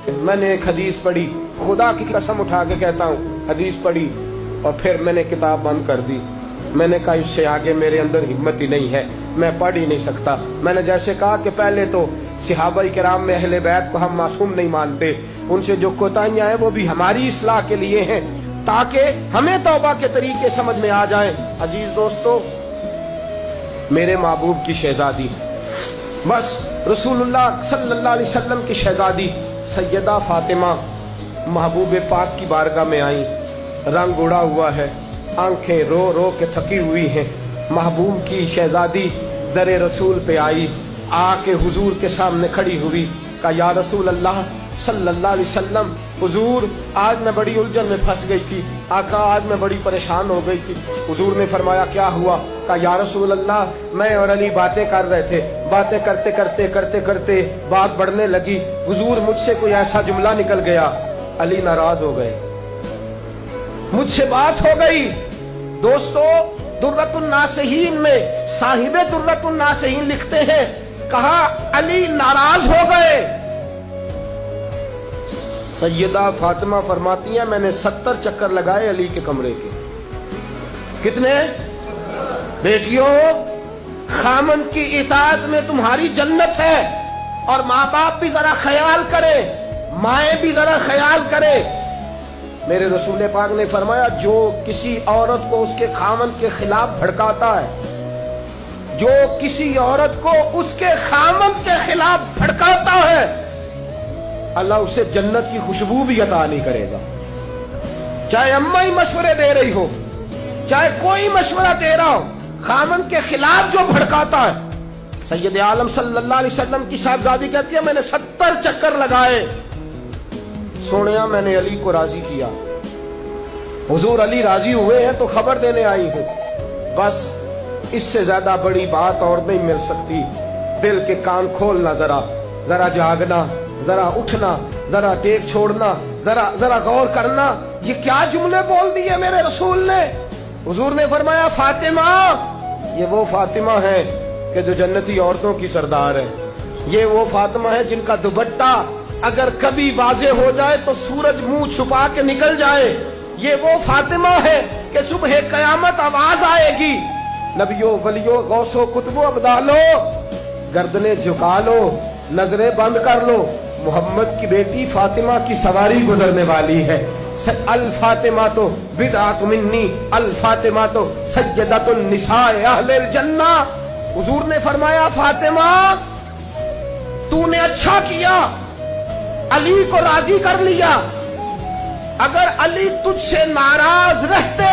میں نے ایک حدیث پڑھی، خدا کی قسم اٹھا کے کہتا ہوں، حدیث پڑھی اور پھر میں نے کتاب بند کر دی۔ میں نے کہا اس سے آگے میرے اندر ہمت ہی نہیں ہے، میں پڑھ ہی نہیں سکتا۔ میں نے جیسے کہا کہ پہلے تو صحابہ کرام میں اہل بیت کو ہم معصوم نہیں مانتے، ان سے جو کوتاہیاں ہیں وہ بھی ہماری اصلاح کے لیے ہیں تاکہ ہمیں توبہ کے طریقے سمجھ میں آ جائیں۔ عزیز دوستو، میرے محبوب کی شہزادی، بس رسول اللہ صلی اللہ علیہ وسلم کی شہزادی سیدہ فاطمہ محبوب پاک کی بارگاہ میں آئیں، رنگ اڑا ہوا ہے، آنکھیں رو رو کے تھکی ہوئی ہیں۔ محبوب کی شہزادی در رسول پہ آئی، آ کے حضور کے سامنے کھڑی ہوئی، کہا یا رسول اللہ صلی اللہ علیہ وسلم، حضور آج میں بڑی الجھن میں پھنس گئی تھی، آقا آج میں بڑی پریشان ہو گئی تھی۔ حضور نے فرمایا کیا ہوا؟ کہا یا رسول اللہ میں اور علی باتیں کر رہے تھے، باتیں کرتے کرتے بات بڑھنے لگی، حضور مجھ سے کوئی ایسا جملہ نکل گیا، علی ناراض ہو گئے، مجھ سے بات ہو گئی۔ دوستو، درۃ الناصحین میں صاحب درۃ الناصحین لکھتے ہیں، کہا علی ناراض ہو گئے۔ سیدہ فاطمہ فرماتی ہیں میں نے 70 چکر لگائے علی کے کمرے کے۔ کتنے؟ بیٹیوں، خامند کی اطاعت میں تمہاری جنت ہے، اور ماں باپ بھی ذرا خیال کرے، مائیں بھی ذرا خیال کرے۔ میرے رسول پاک نے فرمایا جو کسی عورت کو اس کے خامند کے خلاف بھڑکاتا ہے، جو کسی عورت کو اس کے خامند کے خلاف بھڑکاتا ہے، اللہ اسے جنت کی خوشبو بھی عطا نہیں کرے گا۔ چاہے اماں ہی مشورے دے رہی ہو، چاہے کوئی مشورہ دے رہا ہو، خامند کے خلاف جو بھڑکاتا ہے۔ سید عالم صلی اللہ علیہ وسلم کی صاحبزادی کہتی ہے میں نے 70 چکر لگائے، سونیا میں نے علی کو راضی کیا۔ حضور علی راضی ہوئے ہیں تو خبر دینے آئی ہوں، بس اس سے زیادہ بڑی بات اور نہیں مل سکتی۔ دل کے کان کھولنا، ذرا جاگنا، ذرا اٹھنا، ذرا ٹیک چھوڑنا، ذرا غور کرنا، یہ کیا جملے بول دیے میرے رسول نے۔ حضور نے فرمایا فاطمہ، یہ وہ فاطمہ ہے کہ جو جنتی عورتوں کی سردار ہے، یہ وہ فاطمہ ہے جن کا دوپٹہ اگر کبھی واضح ہو جائے تو سورج منہ چھپا کے نکل جائے، یہ وہ فاطمہ ہے کہ صبح قیامت آواز آئے گی، نبیوں ولیوں غوثوں کتبوں ابدالو گردنیں جھکا لو، نظریں بند کر لو، محمد کی بیٹی فاطمہ کی سواری گزرنے والی ہے۔ الفاطمہ تو بدعت منی، الفاطمہ تو سیدۃ النساء اہل الجنہ۔ حضور نے فرمایا فاطمہ تو نے اچھا کیا، علی کو راضی کر لیا، اگر علی تجھ سے ناراض رہتے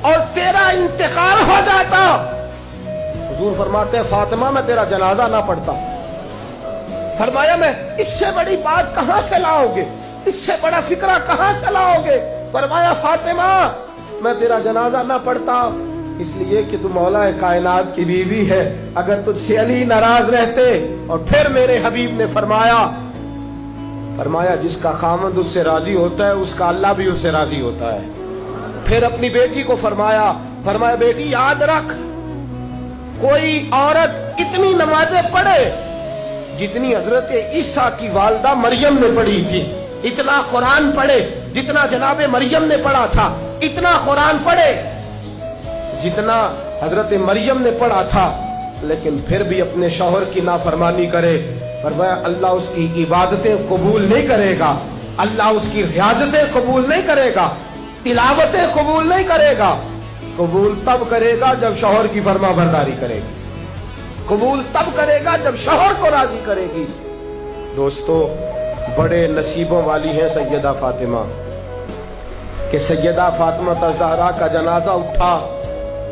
اور تیرا انتقال ہو جاتا، حضور فرماتے ہیں فاطمہ میں تیرا جنازہ نہ پڑھتا۔ فرمایا میں اس سے بڑی بات کہاں سے لاؤ گے، اس سے بڑا فکرہ کہاں سے لاؤ گے؟ فرمایا فاطمہ میں تیرا جنازہ نہ پڑھتا اس لیے کہ تو مولا کائنات کی بیوی ہے، اگر تجھ سے علی ناراض رہتے۔ اور پھر میرے حبیب نے فرمایا جس کا خامند اس سے راضی ہوتا ہے اس کا اللہ بھی اس سے راضی ہوتا ہے۔ پھر اپنی بیٹی کو فرمایا بیٹی یاد رکھ، کوئی عورت اتنی نمازیں پڑھے جتنی حضرت عیسیٰ کی والدہ مریم نے پڑھی تھی، اتنا قرآن پڑھے جتنا جناب مریم نے پڑھا تھا، اتنا قرآن پڑھے جتنا حضرت مریم نے پڑھا تھا، لیکن پھر بھی اپنے شوہر کی نافرمانی کرے، فرمایا اللہ اس کی عبادتیں قبول نہیں کرے گا، اللہ اس کی ریاضتیں قبول نہیں کرے گا، تلاوتیں قبول نہیں کرے گا۔ قبول تب کرے گا جب شوہر کی فرما برداری کرے گی، قبول تب کرے گا جب شوہر کو راضی کرے گی۔ دوستو، بڑے نصیبوں والی ہیں سیدہ فاطمہ کہ سیدہ فاطمہ الزہرا کا جنازہ اٹھا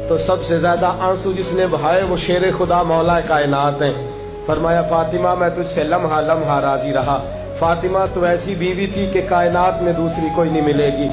تو سب سے زیادہ آنسو جس نے بہائے وہ شیر خدا مولا کائنات ہیں۔ فرمایا فاطمہ میں تجھ سے لمحہ لمحہ راضی رہا، فاطمہ تو ایسی بیوی تھی کہ کائنات میں دوسری کوئی نہیں ملے گی۔